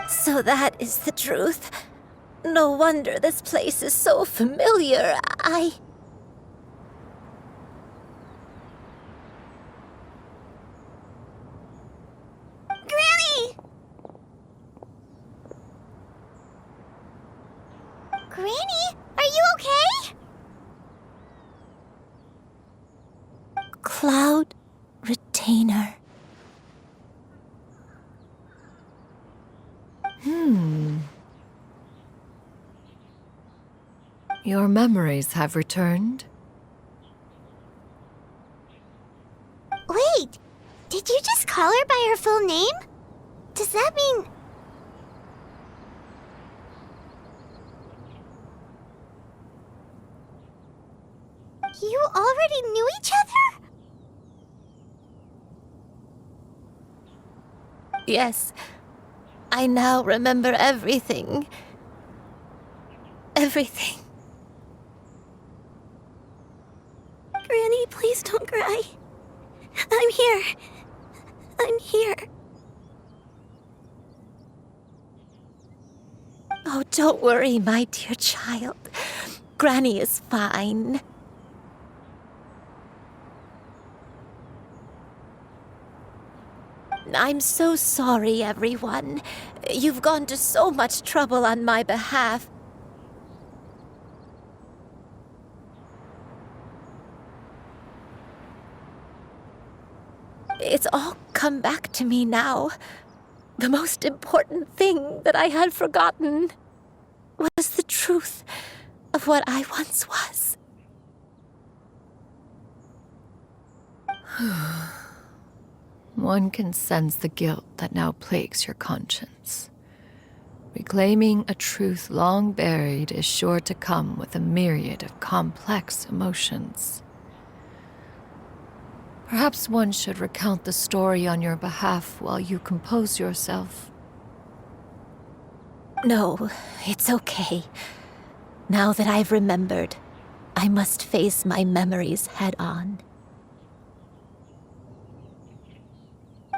So that is the truth. No wonder this place is so familiar. Granny! Granny, are you okay? Cloud Retainer. Your memories have returned? Wait, did you just call her by her full name? Does that mean... You already knew each other? Yes, I now remember everything. Everything. Granny, please don't cry. I'm here. I'm here. Oh, don't worry, my dear child. Granny is fine. I'm so sorry, everyone. You've gone to so much trouble on my behalf. It's all come back to me now. The most important thing that I had forgotten was the truth of what I once was. One can sense the guilt that now plagues your conscience. Reclaiming a truth long buried is sure to come with a myriad of complex emotions. Perhaps one should recount the story on your behalf while you compose yourself. No, it's okay. Now that I've remembered, I must face my memories head on.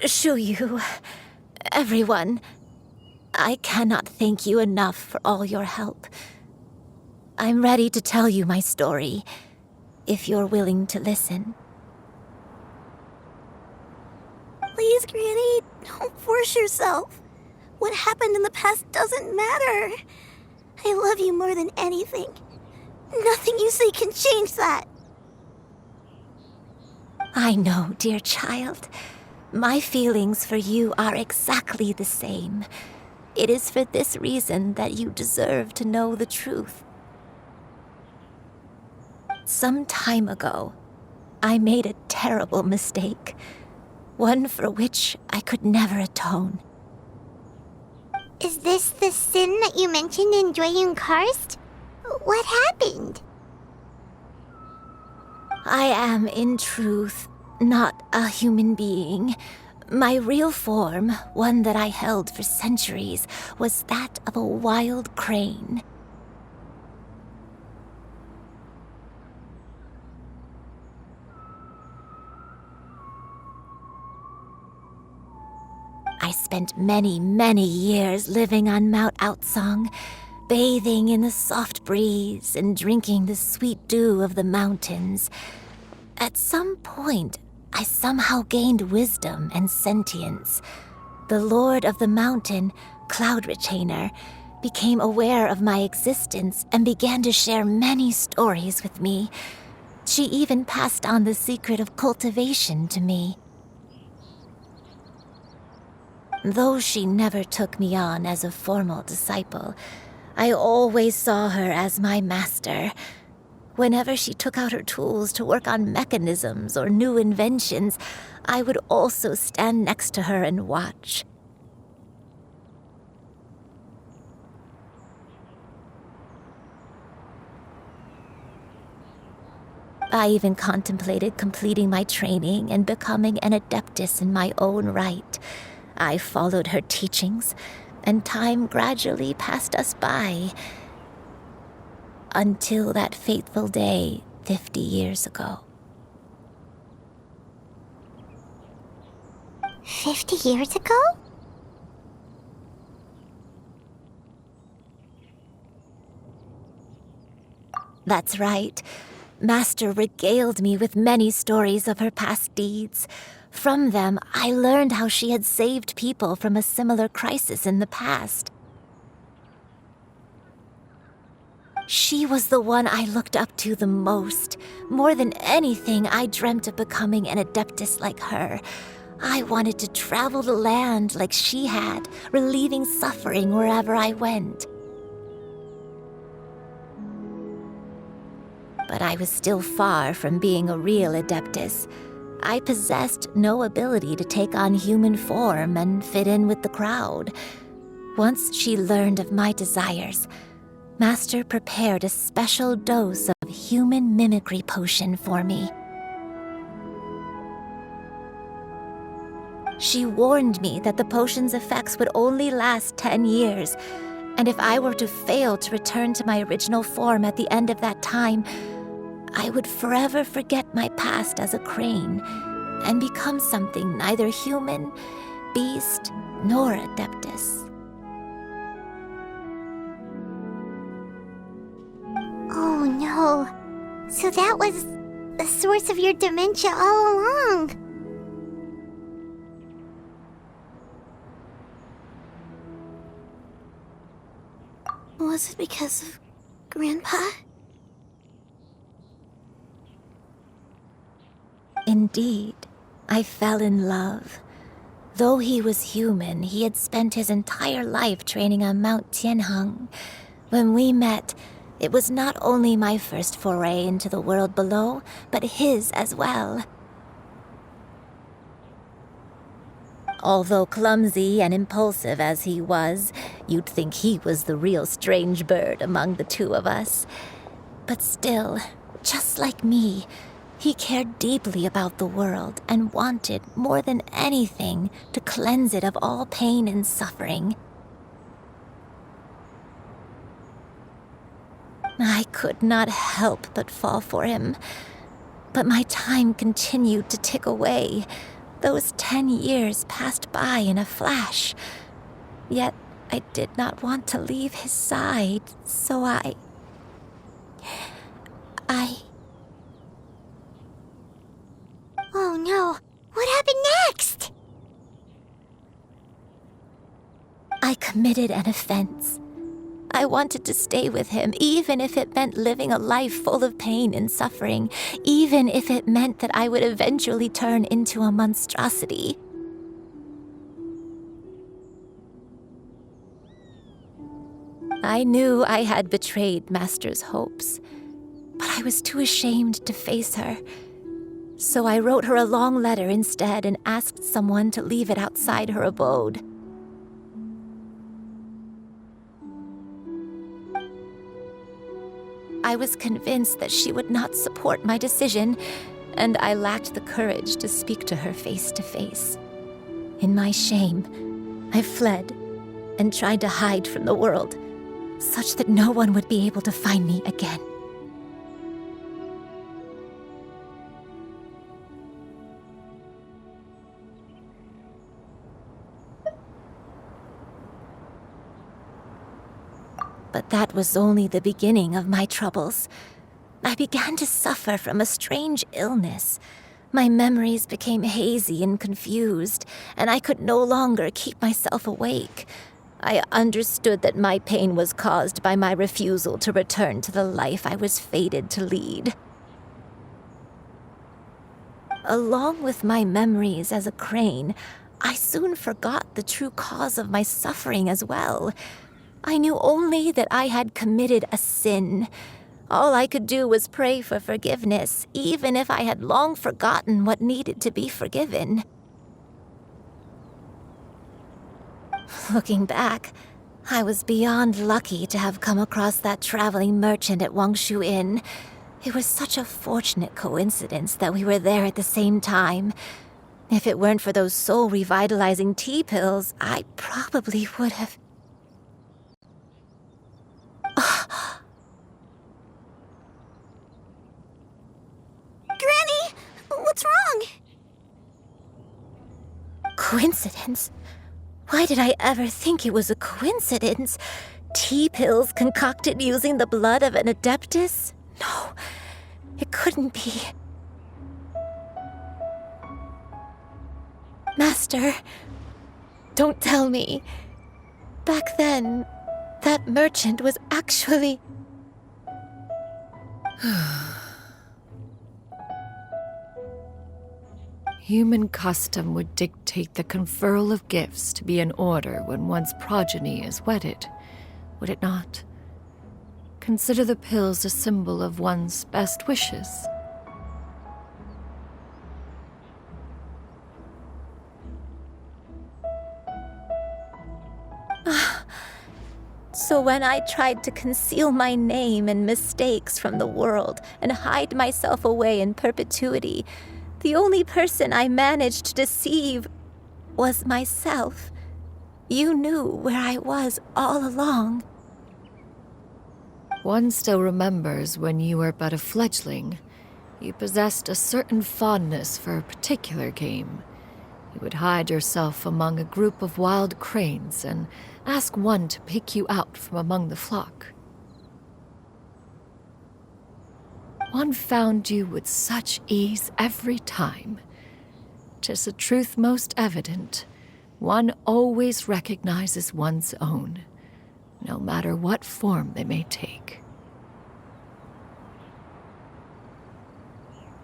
Shuyu, everyone, I cannot thank you enough for all your help. I'm ready to tell you my story, if you're willing to listen. Please, Granny, don't force yourself. What happened in the past doesn't matter. I love you more than anything. Nothing you say can change that. I know, dear child. My feelings for you are exactly the same. It is for this reason that you deserve to know the truth. Some time ago, I made a terrible mistake. One for which I could never atone. Is this the sin that you mentioned in Joyun Karst? What happened? I am, in truth, not a human being. My real form, one that I held for centuries, was that of a wild crane. I spent many, many years living on Mount Outsong, bathing in the soft breeze and drinking the sweet dew of the mountains. At some point, I somehow gained wisdom and sentience. The Lord of the Mountain, Cloud Retainer, became aware of my existence and began to share many stories with me. She even passed on the secret of cultivation to me. Though she never took me on as a formal disciple, I always saw her as my master. Whenever she took out her tools to work on mechanisms or new inventions, I would also stand next to her and watch. I even contemplated completing my training and becoming an adeptus in my own right. I followed her teachings, and time gradually passed us by. Until that fateful day 50 years ago. 50 years ago? That's right. Master regaled me with many stories of her past deeds. From them, I learned how she had saved people from a similar crisis in the past. She was the one I looked up to the most. More than anything, I dreamt of becoming an adeptus like her. I wanted to travel the land like she had, relieving suffering wherever I went. But I was still far from being a real adeptus. I possessed no ability to take on human form and fit in with the crowd. Once she learned of my desires, Master prepared a special dose of human mimicry potion for me. She warned me that the potion's effects would only last 10 years, and if I were to fail to return to my original form at the end of that time, I would forever forget my past as a crane and become something neither human, beast, nor adeptus. Oh no. So that was the source of your dementia all along. Was it because of Grandpa? Indeed, I fell in love. Though he was human, he had spent his entire life training on Mount Tianheng. When we met, it was not only my first foray into the world below, but his as well. Although clumsy and impulsive as he was, you'd think he was the real strange bird among the two of us. But still, just like me, he cared deeply about the world and wanted, more than anything, to cleanse it of all pain and suffering. I could not help but fall for him. But my time continued to tick away. Those 10 years passed by in a flash. Yet I did not want to leave his side, so I... Oh no. What happened next? I committed an offense. I wanted to stay with him, even if it meant living a life full of pain and suffering, even if it meant that I would eventually turn into a monstrosity. I knew I had betrayed Master's hopes, but I was too ashamed to face her. So I wrote her a long letter instead and asked someone to leave it outside her abode. I was convinced that she would not support my decision, and I lacked the courage to speak to her face to face. In my shame, I fled and tried to hide from the world, such that no one would be able to find me again. But that was only the beginning of my troubles. I began to suffer from a strange illness. My memories became hazy and confused, and I could no longer keep myself awake. I understood that my pain was caused by my refusal to return to the life I was fated to lead. Along with my memories as a crane, I soon forgot the true cause of my suffering as well. I knew only that I had committed a sin. All I could do was pray for forgiveness, even if I had long forgotten what needed to be forgiven. Looking back, I was beyond lucky to have come across that traveling merchant at Wangshu Inn. It was such a fortunate coincidence that we were there at the same time. If it weren't for those soul-revitalizing tea pills, I probably would have... Granny! What's wrong? coincidence? Why did I ever think it was a coincidence? Tea pills concocted using the blood of an adeptus? No, it couldn't be. Master, don't tell me. Back then, that merchant was actually... Human custom would dictate the conferral of gifts to be in order when one's progeny is wedded, would it not? Consider the pills a symbol of one's best wishes. So when I tried to conceal my name and mistakes from the world and hide myself away in perpetuity, the only person I managed to deceive was myself. You knew where I was all along. One still remembers when you were but a fledgling. You possessed a certain fondness for a particular game. You would hide yourself among a group of wild cranes and ask one to pick you out from among the flock. One found you with such ease every time. 'Tis a truth most evident. One always recognizes one's own, no matter what form they may take.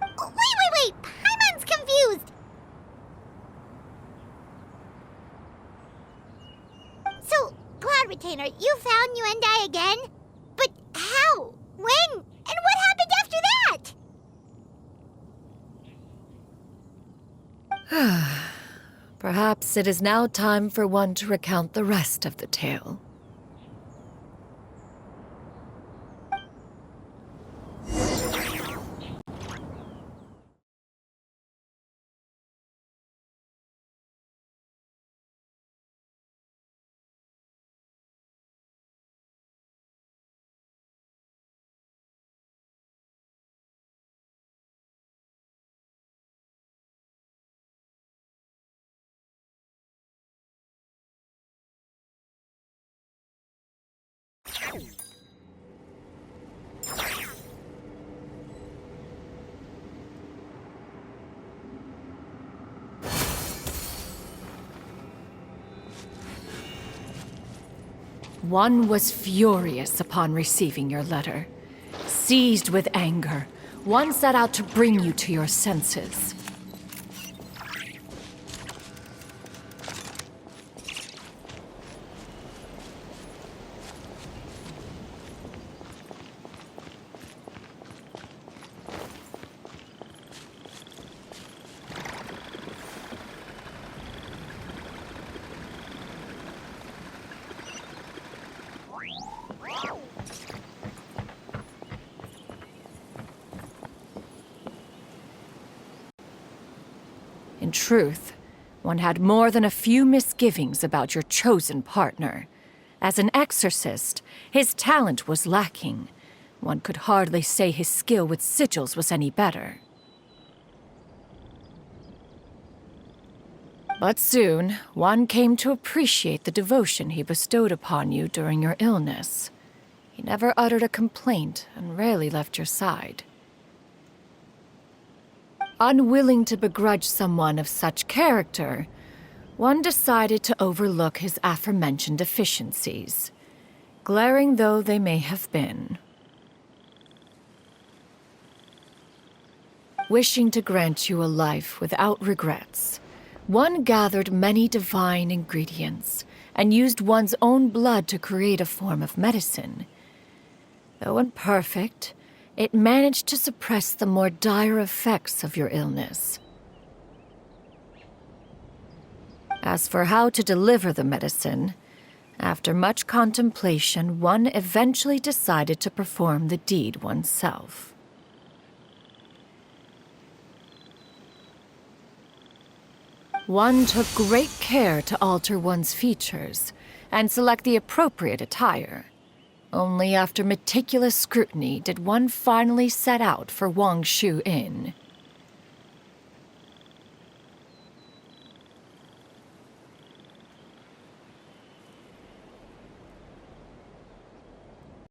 Wait! Paimon's confused! So, Cloud Retainer, you found Yuendai again? But how? When? And what happened after that? Perhaps it is now time for one to recount the rest of the tale. One was furious upon receiving your letter. Seized with anger, one set out to bring you to your senses. In truth, one had more than a few misgivings about your chosen partner. As an exorcist, his talent was lacking. One could hardly say his skill with sigils was any better. But soon, one came to appreciate the devotion he bestowed upon you during your illness. He never uttered a complaint and rarely left your side. Unwilling to begrudge someone of such character, one decided to overlook his aforementioned deficiencies, glaring though they may have been. Wishing to grant you a life without regrets, one gathered many divine ingredients and used one's own blood to create a form of medicine. Though imperfect, it managed to suppress the more dire effects of your illness. As for how to deliver the medicine, after much contemplation, one eventually decided to perform the deed oneself. One took great care to alter one's features and select the appropriate attire. Only after meticulous scrutiny did one finally set out for Wangshu Inn.